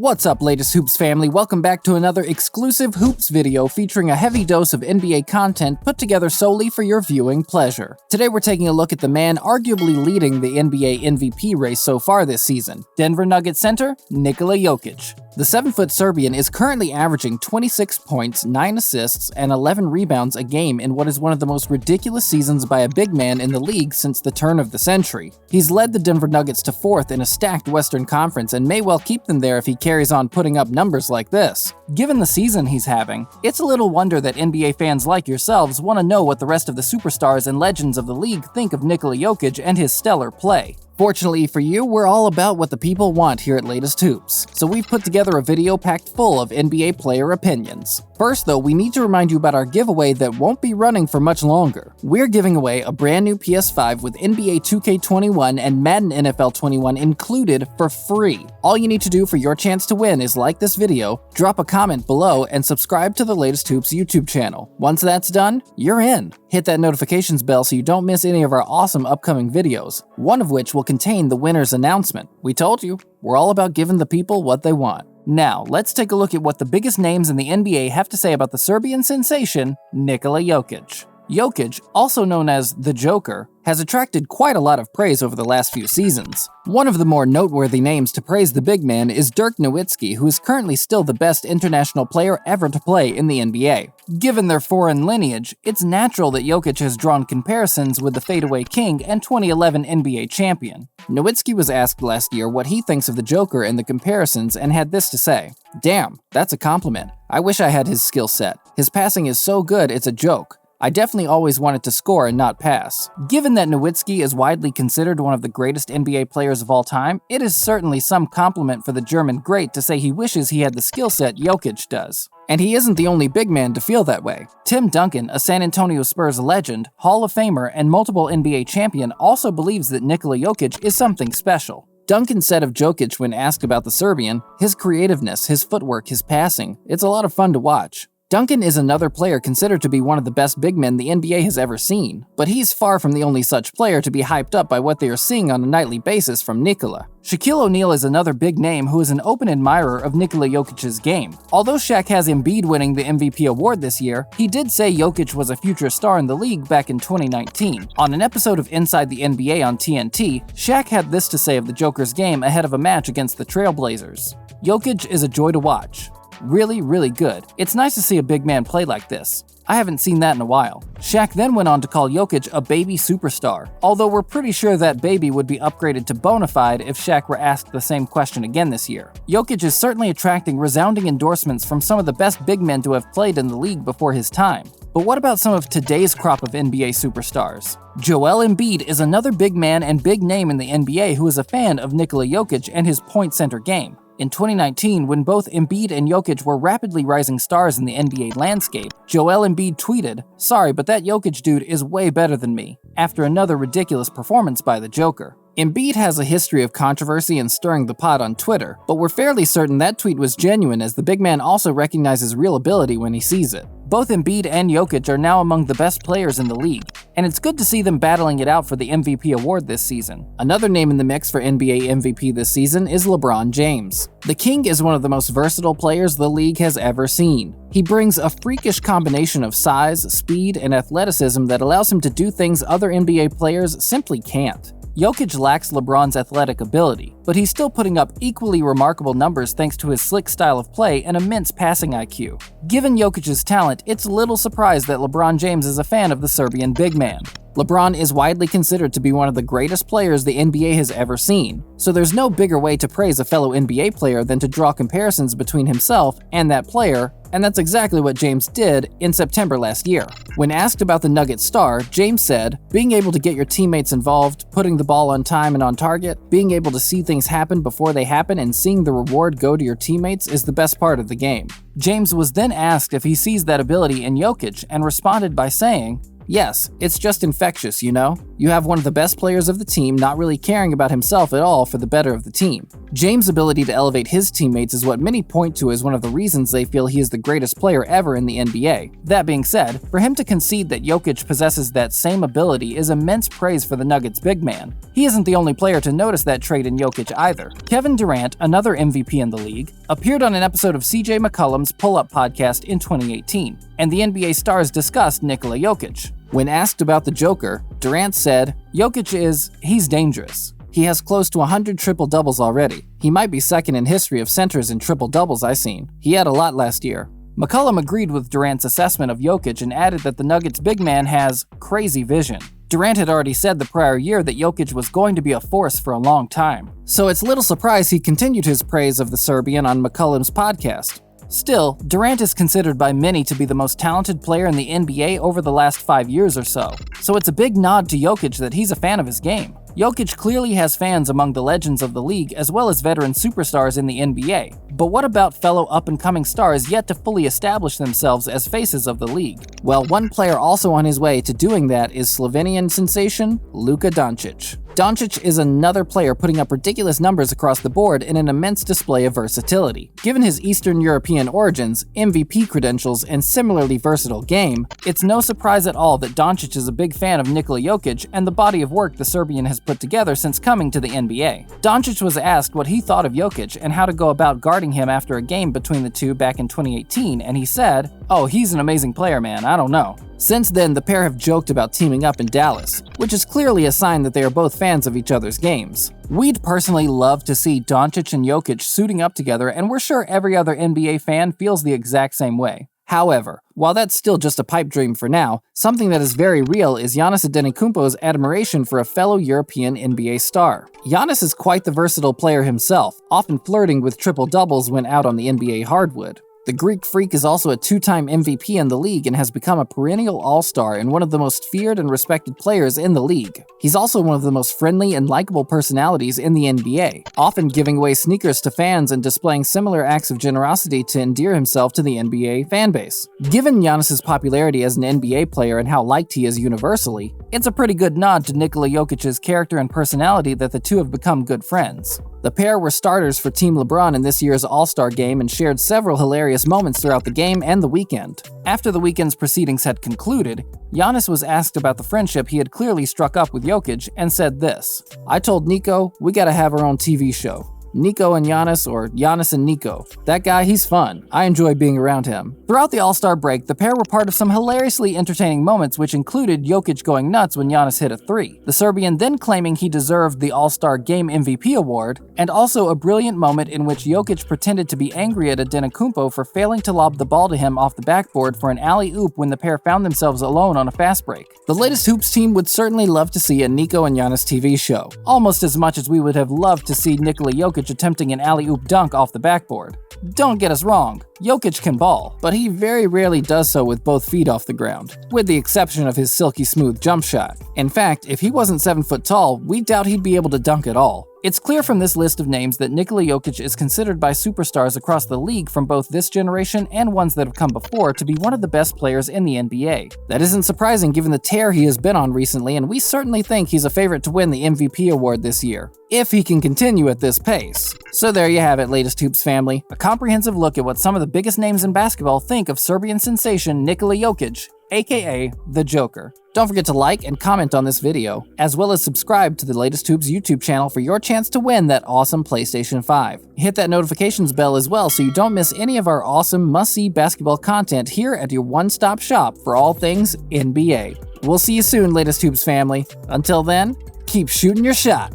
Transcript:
What's up, latest Hoops family? Welcome back to another exclusive Hoops video featuring a heavy dose of NBA content put together solely for your viewing pleasure. Today we're taking a look at the man arguably leading the NBA MVP race so far this season, Denver Nuggets center Nikola Jokic. The 7-foot Serbian is currently averaging 26 points, 9 assists, and 11 rebounds a game in what is one of the most ridiculous seasons by a big man in the league since the turn of the century. He's led the Denver Nuggets to 4th in a stacked Western Conference and may well keep them there if he carries on putting up numbers like this. Given the season he's having, it's a little wonder that NBA fans like yourselves want to know what the rest of the superstars and legends of the league think of Nikola Jokic and his stellar play. Fortunately for you, we're all about what the people want here at Latest Hoops, so we've put together a video packed full of NBA player opinions. First though, we need to remind you about our giveaway that won't be running for much longer. We're giving away a brand new PS5 with NBA 2K21 and Madden NFL 21 included for free. All you need to do for your chance to win is like this video, drop a comment below, and subscribe to the Latest Hoops YouTube channel. Once that's done, you're in. Hit that notifications bell so you don't miss any of our awesome upcoming videos, one of which will contain the winner's announcement. We told you, we're all about giving the people what they want. Now, let's take a look at what the biggest names in the NBA have to say about the Serbian sensation, Nikola Jokic. Jokic, also known as the Joker, has attracted quite a lot of praise over the last few seasons. One of the more noteworthy names to praise the big man is Dirk Nowitzki, who is currently still the best international player ever to play in the NBA. Given their foreign lineage, it's natural that Jokic has drawn comparisons with the fadeaway king and 2011 NBA champion. Nowitzki was asked last year what he thinks of the Joker and the comparisons and had this to say: "Damn, that's a compliment. I wish I had his skill set. His passing is so good, it's a joke. I definitely always wanted to score and not pass." Given that Nowitzki is widely considered one of the greatest NBA players of all time, it is certainly some compliment for the German great to say he wishes he had the skill set Jokic does. And he isn't the only big man to feel that way. Tim Duncan, a San Antonio Spurs legend, Hall of Famer, and multiple NBA champion, also believes that Nikola Jokic is something special. Duncan said of Jokic when asked about the Serbian, "His creativeness, his footwork, his passing, it's a lot of fun to watch." Duncan is another player considered to be one of the best big men the NBA has ever seen, but he's far from the only such player to be hyped up by what they are seeing on a nightly basis from Nikola. Shaquille O'Neal is another big name who is an open admirer of Nikola Jokic's game. Although Shaq has Embiid winning the MVP award this year, he did say Jokic was a future star in the league back in 2019. On an episode of Inside the NBA on TNT, Shaq had this to say of the Joker's game ahead of a match against the Trailblazers: "Jokic is a joy to watch. Really, really good. It's nice to see a big man play like this. I haven't seen that in a while." Shaq then went on to call Jokic a baby superstar, although we're pretty sure that baby would be upgraded to bona fide if Shaq were asked the same question again this year. Jokic is certainly attracting resounding endorsements from some of the best big men to have played in the league before his time. But what about some of today's crop of NBA superstars? Joel Embiid is another big man and big name in the NBA who is a fan of Nikola Jokic and his point center game. In 2019, when both Embiid and Jokic were rapidly rising stars in the NBA landscape, Joel Embiid tweeted, "Sorry, but that Jokic dude is way better than me," after another ridiculous performance by the Joker. Embiid has a history of controversy and stirring the pot on Twitter, but we're fairly certain that tweet was genuine, as the big man also recognizes real ability when he sees it. Both Embiid and Jokic are now among the best players in the league, and it's good to see them battling it out for the MVP award this season. Another name in the mix for NBA MVP this season is LeBron James. The King is one of the most versatile players the league has ever seen. He brings a freakish combination of size, speed, and athleticism that allows him to do things other NBA players simply can't. Jokic lacks LeBron's athletic ability, but he's still putting up equally remarkable numbers thanks to his slick style of play and immense passing IQ. Given Jokic's talent, it's little surprise that LeBron James is a fan of the Serbian big man. LeBron is widely considered to be one of the greatest players the NBA has ever seen, so there's no bigger way to praise a fellow NBA player than to draw comparisons between himself and that player, and that's exactly what James did in September last year. When asked about the Nuggets star, James said, "Being able to get your teammates involved, putting the ball on time and on target, being able to see things happen before they happen and seeing the reward go to your teammates is the best part of the game." James was then asked if he sees that ability in Jokic and responded by saying, "Yes, it's just infectious, you know? You have one of the best players of the team not really caring about himself at all for the better of the team. James' ability to elevate his teammates is what many point to as one of the reasons they feel he is the greatest player ever in the NBA. That being said, for him to concede that Jokic possesses that same ability is immense praise for the Nuggets big man. He isn't the only player to notice that trait in Jokic either. Kevin Durant, another MVP in the league, appeared on an episode of CJ McCollum's Pull-Up podcast in 2018, and the NBA stars discussed Nikola Jokic. When asked about the Joker, Durant said, he's dangerous. He has close to 100 triple-doubles already. He might be second in history of centers in triple-doubles I've seen. He had a lot last year. McCollum agreed with Durant's assessment of Jokic and added that the Nuggets big man has crazy vision. Durant had already said the prior year that Jokic was going to be a force for a long time. So it's little surprise he continued his praise of the Serbian on McCollum's podcast. Still, Durant is considered by many to be the most talented player in the NBA over the last 5 years or so. So it's a big nod to Jokic that he's a fan of his game. Jokic clearly has fans among the legends of the league as well as veteran superstars in the NBA. But what about fellow up-and-coming stars yet to fully establish themselves as faces of the league? Well, one player also on his way to doing that is Slovenian sensation Luka Doncic. Doncic is another player putting up ridiculous numbers across the board in an immense display of versatility. Given his Eastern European origins, MVP credentials, and similarly versatile game, it's no surprise at all that Doncic is a big fan of Nikola Jokic and the body of work the Serbian has put together since coming to the NBA. Doncic was asked what he thought of Jokic and how to go about guarding him after a game between the two back in 2018, and he said, "Oh, he's an amazing player, man, I don't know." Since then, the pair have joked about teaming up in Dallas, which is clearly a sign that they are both fans of each other's games. We'd personally love to see Doncic and Jokic suiting up together, and we're sure every other NBA fan feels the exact same way. However, while that's still just a pipe dream for now, something that is very real is Giannis Antetokounmpo's admiration for a fellow European NBA star. Giannis is quite the versatile player himself, often flirting with triple-doubles when out on the NBA hardwood. The Greek Freak is also a two-time MVP in the league and has become a perennial all-star and one of the most feared and respected players in the league. He's also one of the most friendly and likable personalities in the NBA, often giving away sneakers to fans and displaying similar acts of generosity to endear himself to the NBA fanbase. Given Giannis' popularity as an NBA player and how liked he is universally, it's a pretty good nod to Nikola Jokic's character and personality that the two have become good friends. The pair were starters for Team LeBron in this year's All-Star game and shared several hilarious moments throughout the game and the weekend. After the weekend's proceedings had concluded, Giannis was asked about the friendship he had clearly struck up with Jokic and said this, "I told Nico, we gotta have our own TV show. Nico and Giannis, or Giannis and Nico. That guy, he's fun. I enjoy being around him." Throughout the All-Star break, the pair were part of some hilariously entertaining moments which included Jokic going nuts when Giannis hit a three, the Serbian then claiming he deserved the All-Star Game MVP award, and also a brilliant moment in which Jokic pretended to be angry at Antetokounmpo for failing to lob the ball to him off the backboard for an alley-oop when the pair found themselves alone on a fast break. The latest Hoops team would certainly love to see a Nico and Giannis TV show, almost as much as we would have loved to see Nikola Jokic attempting an alley-oop dunk off the backboard. Don't get us wrong, Jokic can ball, but he very rarely does so with both feet off the ground, with the exception of his silky smooth jump shot. In fact, if he wasn't 7 foot tall, we doubt he'd be able to dunk at all. It's clear from this list of names that Nikola Jokic is considered by superstars across the league from both this generation and ones that have come before to be one of the best players in the NBA. That isn't surprising given the tear he has been on recently, and we certainly think he's a favorite to win the MVP award this year, if he can continue at this pace. So there you have it, latest Hoops family, a comprehensive look at what some of the biggest names in basketball think of Serbian sensation Nikola Jokic, aka the Joker. Don't forget to like and comment on this video, as well as subscribe to the Latest Hoops YouTube channel for your chance to win that awesome PlayStation 5. Hit that notifications bell as well so you don't miss any of our awesome must-see basketball content here at your one-stop shop for all things NBA. We'll see you soon, Latest Hoops family. Until then, keep shooting your shot.